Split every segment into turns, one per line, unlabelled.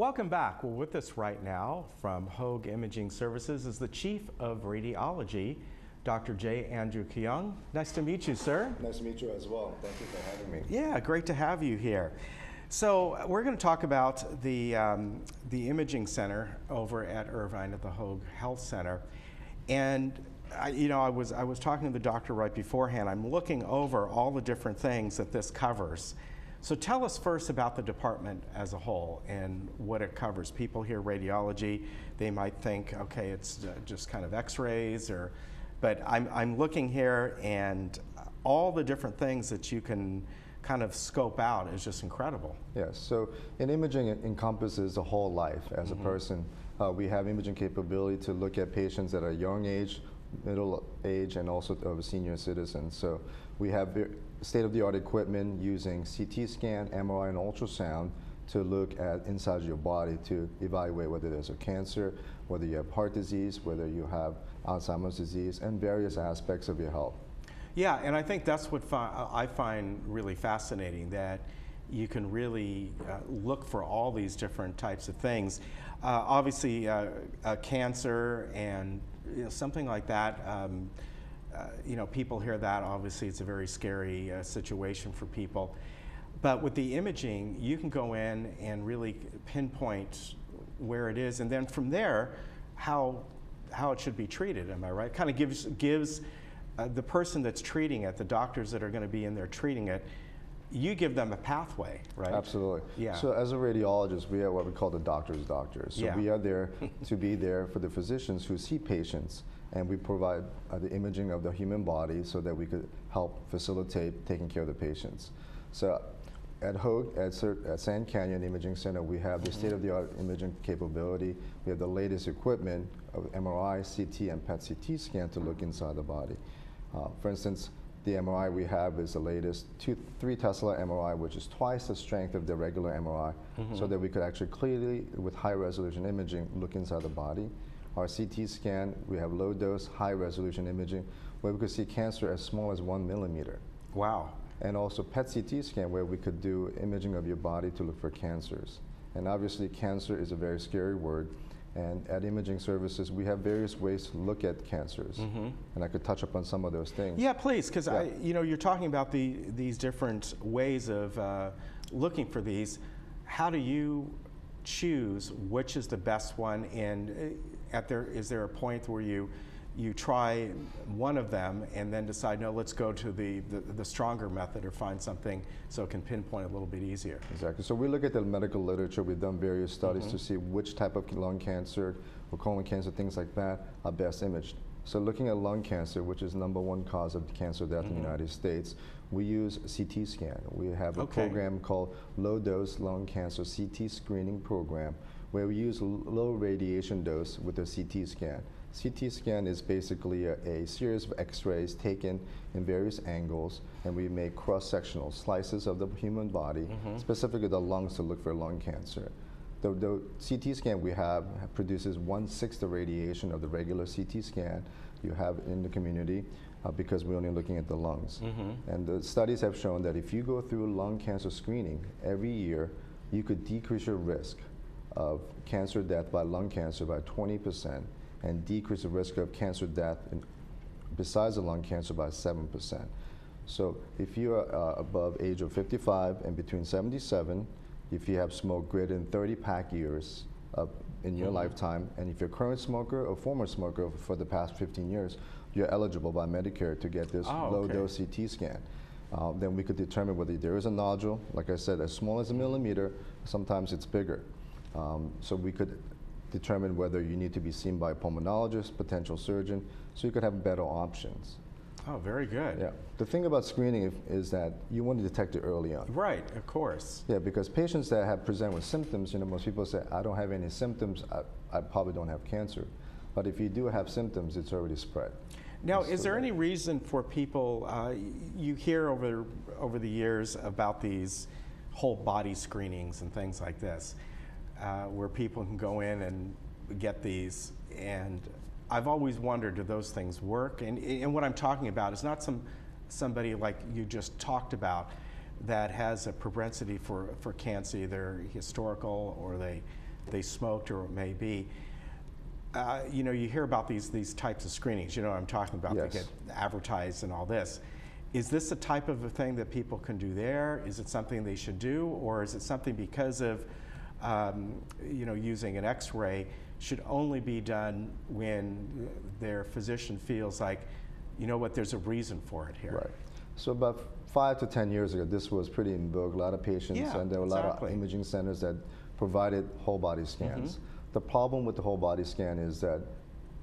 Welcome back. Well, with us right now from Hoag Imaging Services is the Chief of Radiology, Dr. J. Andrew Keung. Nice to meet you, sir.
Nice to meet you as well. Thank you for having me.
Yeah, great to have you here. So we're going to talk about the imaging center over at Irvine at the Hoag Health Center. And I was talking to the doctor right beforehand. I'm looking over all the different things that this covers. So tell us first about the department as a whole and what it covers. People hear radiology, they might think, okay, it's just kind of x-rays, but I'm looking here and all the different things that you can kind of scope out is just incredible.
Yes, so in imaging, it encompasses the whole life as a person. We have imaging capability to look at patients that are young age, middle age, and also of senior citizens. So we have state-of-the-art equipment using CT scan, MRI, and ultrasound to look at inside your body to evaluate whether there's a cancer, whether you have heart disease, whether you have Alzheimer's disease, and various aspects of your health.
Yeah, and I think that's what I find really fascinating, that you can really look for all these different types of things. Obviously, cancer and something like that, people hear that, obviously it's a very scary situation for people. But with the imaging, you can go in and really pinpoint where it is, and then from there, how it should be treated, am I right? Kind of gives the person that's treating it, the doctors that are going to be in there treating it, you give them a pathway, right?
Absolutely.
Yeah.
So as a radiologist, we are what we call the doctor's doctors. So we are there to be there for the physicians who see patients, and we provide the imaging of the human body so that we could help facilitate taking care of the patients. So at Hoag, at Sand Canyon Imaging Center, we have the state-of-the-art imaging capability. We have the latest equipment of MRI, CT, and PET-CT scan to look inside the body. For instance, the MRI we have is the latest 3 Tesla MRI, which is twice the strength of the regular MRI, so that we could actually clearly, with high-resolution imaging, look inside the body. Our CT scan, we have low-dose, high-resolution imaging, where we could see cancer as small as 1 millimeter.
Wow.
And also PET-CT scan, where we could do imaging of your body to look for cancers. And obviously, cancer is a very scary word. And at Imaging Services, we have various ways to look at cancers. And I could touch upon some of those things.
Yeah, please, because you're talking about these different ways of looking for these. How do you choose which is the best one? And is there a point where you try one of them and then decide, no, let's go to the stronger method or find something so it can pinpoint a little bit easier?
Exactly. So we look at the medical literature. We've done various studies to see which type of lung cancer or colon cancer, things like that, are best imaged. So looking at lung cancer, which is #1 cause of cancer death in the United States, we use CT scan. We have a program called Low Dose Lung Cancer CT Screening Program, where we use low radiation dose with a CT scan. CT scan is basically a series of x-rays taken in various angles, and we make cross-sectional slices of the human body, specifically the lungs, to look for lung cancer. The CT scan we have produces 1/6 the radiation of the regular CT scan you have in the community, because we're only looking at the lungs. And the studies have shown that if you go through lung cancer screening every year, you could decrease your risk of cancer death by lung cancer by 20%, and decrease the risk of cancer death besides the lung cancer by 7%. So if you are above age of 55 and between 77, if you have smoked greater than 30 pack years in your lifetime, and if you're a current smoker or former smoker for the past 15 years, you're eligible by Medicare to get this low-dose CT scan. Then we could determine whether there is a nodule, like I said, as small as a millimeter, sometimes it's bigger. So we could determine whether you need to be seen by a pulmonologist, potential surgeon, so you could have better options.
Oh, very good.
Yeah. The thing about screening is that you want to detect it early on.
Right, of course.
Yeah, because patients that have present with symptoms, most people say, I don't have any symptoms, I probably don't have cancer. But if you do have symptoms, it's already spread.
Now, is there any reason for people, you hear over the years about these whole body screenings and things like this, where people can go in and get these, and I've always wondered, do those things work? And what I'm talking about is not somebody like you just talked about that has a propensity for cancer, either historical or they they smoked or it may be. You know, you hear about these types of screenings. You know what I'm talking about.
Yes.
They get advertised and all this. Is this a type of a thing that people can do there? Is it something they should do, or is it something because of you know, using an X-ray should only be done when their physician feels like, you know what, there's a reason for it here?
Right. So about 5 to 10 years ago, this was pretty in vogue. A lot of patients, and there were a lot of imaging centers that provided whole body scans. The problem with the whole body scan is that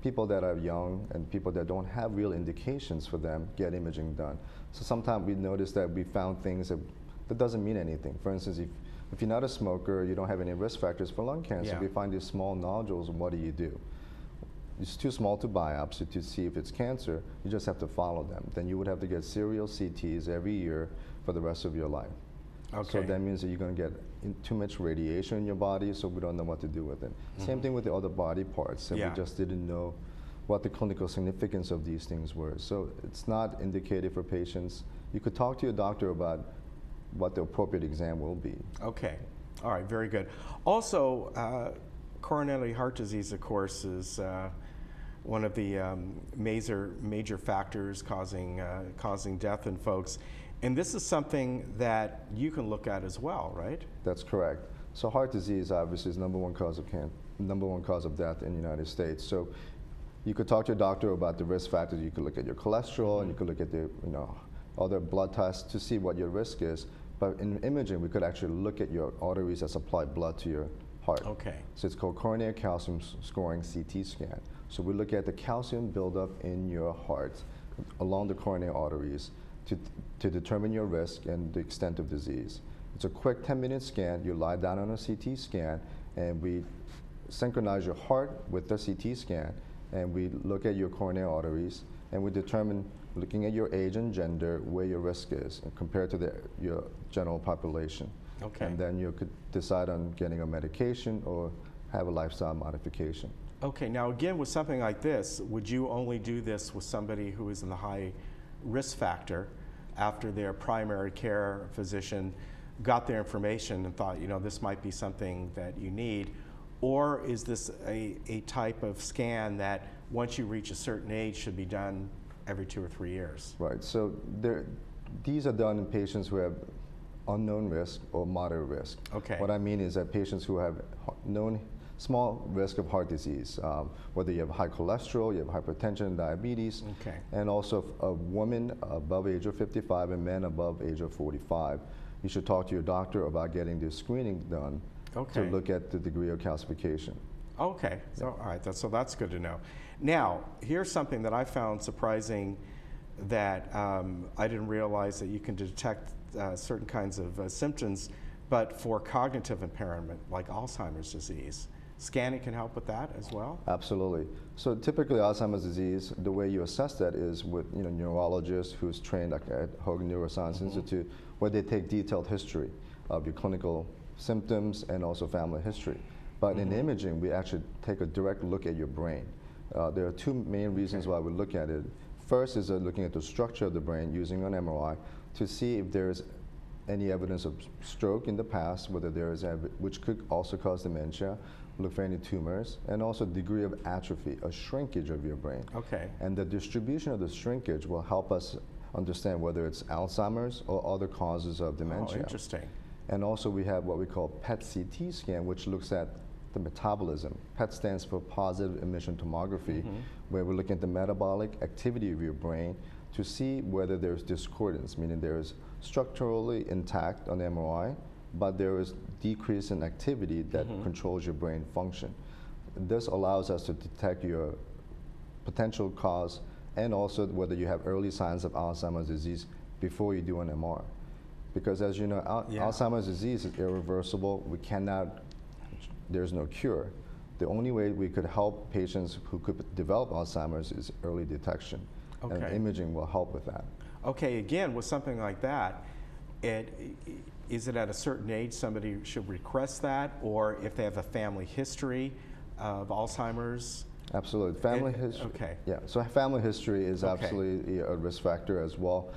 people that are young and people that don't have real indications for them get imaging done. So sometimes we notice that we found things that doesn't mean anything. For instance, if you're not a smoker, you don't have any risk factors for lung cancer, we find these small nodules, and what do? It's too small to biopsy to see if it's cancer. You just have to follow them. Then you would have to get serial CTs every year for the rest of your life. Okay. So that means that you're going to get too much radiation in your body, so we don't know what to do with it. Same thing with the other body parts, and we just didn't know what the clinical significance of these things were. So it's not indicated for patients. You could talk to your doctor about what the appropriate exam will be.
Okay. All right, very good. Also, coronary heart disease, of course, is one of the major factors causing death in folks. And this is something that you can look at as well, right?
That's correct. So heart disease obviously is number one cause of death in the United States. So you could talk to your doctor about the risk factors. You could look at your cholesterol, and you could look at the other blood tests to see what your risk is. But in imaging, we could actually look at your arteries that supply blood to your heart. Okay. So it's called coronary calcium scoring CT scan. So we look at the calcium buildup in your heart along the coronary arteries to determine your risk and the extent of disease. It's a quick 10-minute scan. You lie down on a CT scan, and we synchronize your heart with the CT scan, and we look at your coronary arteries, and we determine, looking at your age and gender, where your risk is compared to your general population. Okay. And then you could decide on getting a medication or have a lifestyle modification.
Okay, now again, with something like this, would you only do this with somebody who is in the high risk factor after their primary care physician got their information and thought, you know, this might be something that you need? Or is this a type of scan that once you reach a certain age should be done every 2 or 3 years?
Right, so these are done in patients who have unknown risk or moderate risk. Okay. What I mean is that patients who have known small risk of heart disease, whether you have high cholesterol, you have hypertension, diabetes, and also a woman above age of 55 and men above age of 45. You should talk to your doctor about getting this screening done to look at the degree of calcification.
Okay, so, all right, so that's good to know. Now, here's something that I found surprising that I didn't realize that you can detect certain kinds of symptoms, but for cognitive impairment, like Alzheimer's disease. Scanning can help with that as well?
Absolutely. So typically Alzheimer's disease, the way you assess that is with neurologists who's trained at Hoag Neuroscience Institute, where they take detailed history of your clinical symptoms and also family history. But in imaging, we actually take a direct look at your brain. There are two main reasons why we look at it. First is looking at the structure of the brain using an MRI to see if there's any evidence of stroke in the past, whether there is, which could also cause dementia. Look for any tumors, and also degree of atrophy, a shrinkage of your brain. Okay. And the distribution of the shrinkage will help us understand whether it's Alzheimer's or other causes of dementia.
Oh, interesting.
And also we have what we call PET-CT scan, which looks at the metabolism. PET stands for positive emission tomography, where we're looking at the metabolic activity of your brain to see whether there's discordance, meaning there is structurally intact on MRI, but there is decrease in activity that controls your brain function. This allows us to detect your potential cause and also whether you have early signs of Alzheimer's disease before you do an MR. Because as you know, Alzheimer's disease is irreversible. We cannot, there's no cure. The only way we could help patients who could develop Alzheimer's is early detection. And imaging will help with that.
Okay, again, with something like that, is it at a certain age somebody should request that, or if they have a family history of Alzheimer's?
Absolutely, family history. Okay. Yeah, so family history is absolutely a risk factor as well.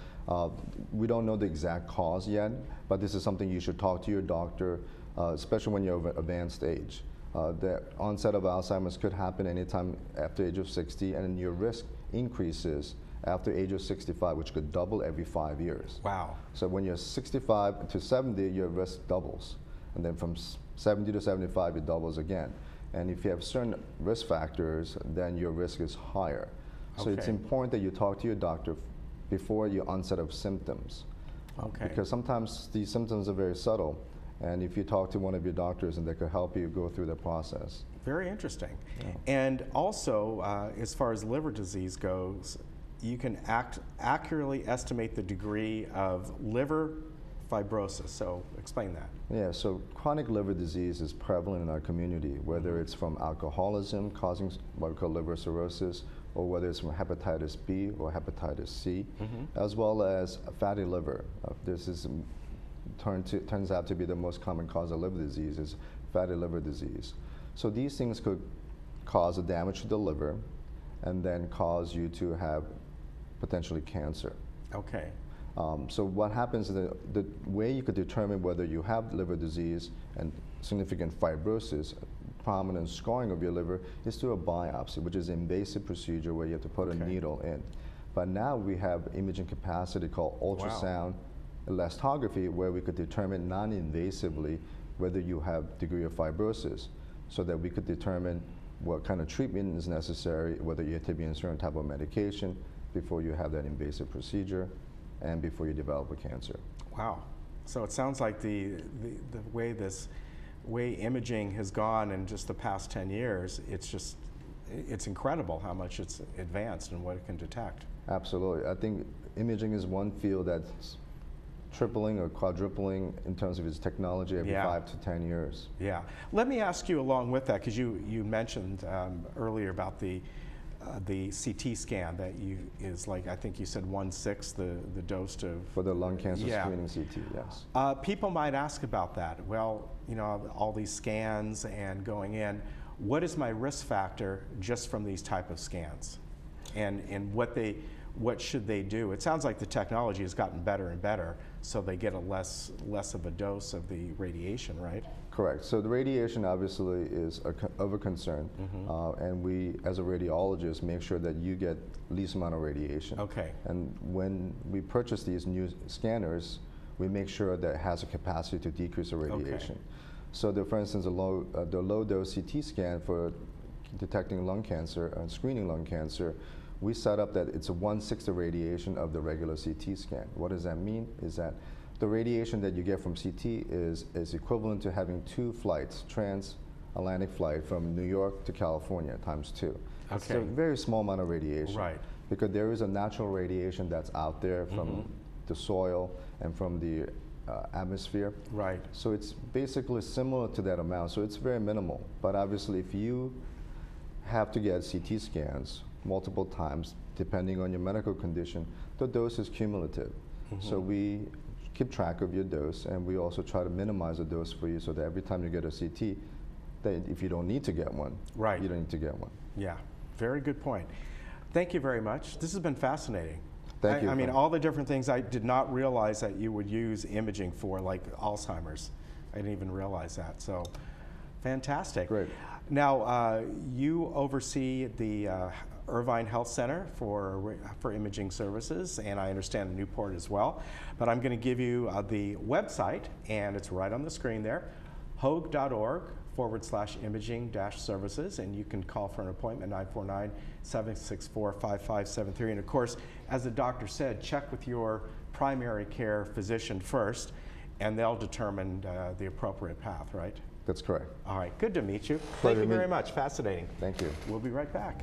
We don't know the exact cause yet, but this is something you should talk to your doctor, especially when you're of advanced age. The onset of Alzheimer's could happen anytime after age of 60, and your risk increases after age of 65, which could double every 5 years.
Wow.
So when you're 65 to 70, your risk doubles. And then from 70 to 75, it doubles again. And if you have certain risk factors, then your risk is higher. So it's important that you talk to your doctor before your onset of symptoms.
Okay.
Because sometimes these symptoms are very subtle. And if you talk to one of your doctors, and they could help you go through the process.
Very interesting. Yeah. And also, as far as liver disease goes, you can accurately estimate the degree of liver fibrosis. So explain that.
Yeah, so chronic liver disease is prevalent in our community, whether it's from alcoholism causing what we call liver cirrhosis, or whether it's from hepatitis B or hepatitis C, as well as fatty liver. This is turns out to be the most common cause of liver disease, is fatty liver disease. So these things could cause a damage to the liver and then cause you to have potentially cancer.
Okay.
So what happens is the way you could determine whether you have liver disease and significant fibrosis, prominent scarring of your liver, is through a biopsy, which is an invasive procedure where you have to put a needle in. But now we have imaging capacity called ultrasound elastography, where we could determine non-invasively whether you have degree of fibrosis, so that we could determine what kind of treatment is necessary, whether you have to be on certain type of medication before you have that invasive procedure and before you develop a cancer.
Wow. So it sounds like the way imaging has gone in just the past 10 years, it's incredible how much it's advanced and what it can detect.
Absolutely. I think imaging is one field that's tripling or quadrupling in terms of its technology every 5 to 10 years.
Yeah. Let me ask you along with that, because you mentioned earlier about the CT scan that is like, I think you said 1/6 the dose of...
For the lung cancer screening CT, yes.
People might ask about that. Well, you know, all these scans and going in, what is my risk factor just from these type of scans? And what should they do? It sounds like the technology has gotten better and better, so they get a less of a dose of the radiation, right?
Correct. So the radiation obviously is of a concern, and we, as a radiologist, make sure that you get least amount of radiation. Okay. And when we purchase these new scanners, we make sure that it has a capacity to decrease the radiation. So, for instance, the low dose CT scan for detecting lung cancer and screening lung cancer, we set up that it's a 1/6 the radiation of the regular CT scan. What does that mean? Is that the radiation that you get from CT is equivalent to having 2 flights, transatlantic flight from New York to California ×2. Okay. It's a very small amount of radiation. Right. Because there is a natural radiation that's out there from the soil and from the atmosphere. Right. So it's basically similar to that amount. So it's very minimal. But obviously, if you have to get CT scans multiple times, depending on your medical condition, the dose is cumulative. So we keep track of your dose, and we also try to minimize the dose for you, so that every time you get a CT, that if you don't need to get one, you don't need to get one. Yeah, very good point. Thank you very much. This has been fascinating. Thank you. I mean, all the different things I did not realize that you would use imaging for, like Alzheimer's. I didn't even realize that. So, fantastic. Great. Now, you oversee the Irvine Health Center for imaging services, and I understand Newport as well. But I'm going to give you the website, and it's right on the screen there, hoag.org/imaging-services, and you can call for an appointment, 949-764-5573. And of course, as the doctor said, check with your primary care physician first, and they'll determine the appropriate path, right? That's correct. All right, good to meet you. Thank you very much. Fascinating. Thank you. We'll be right back.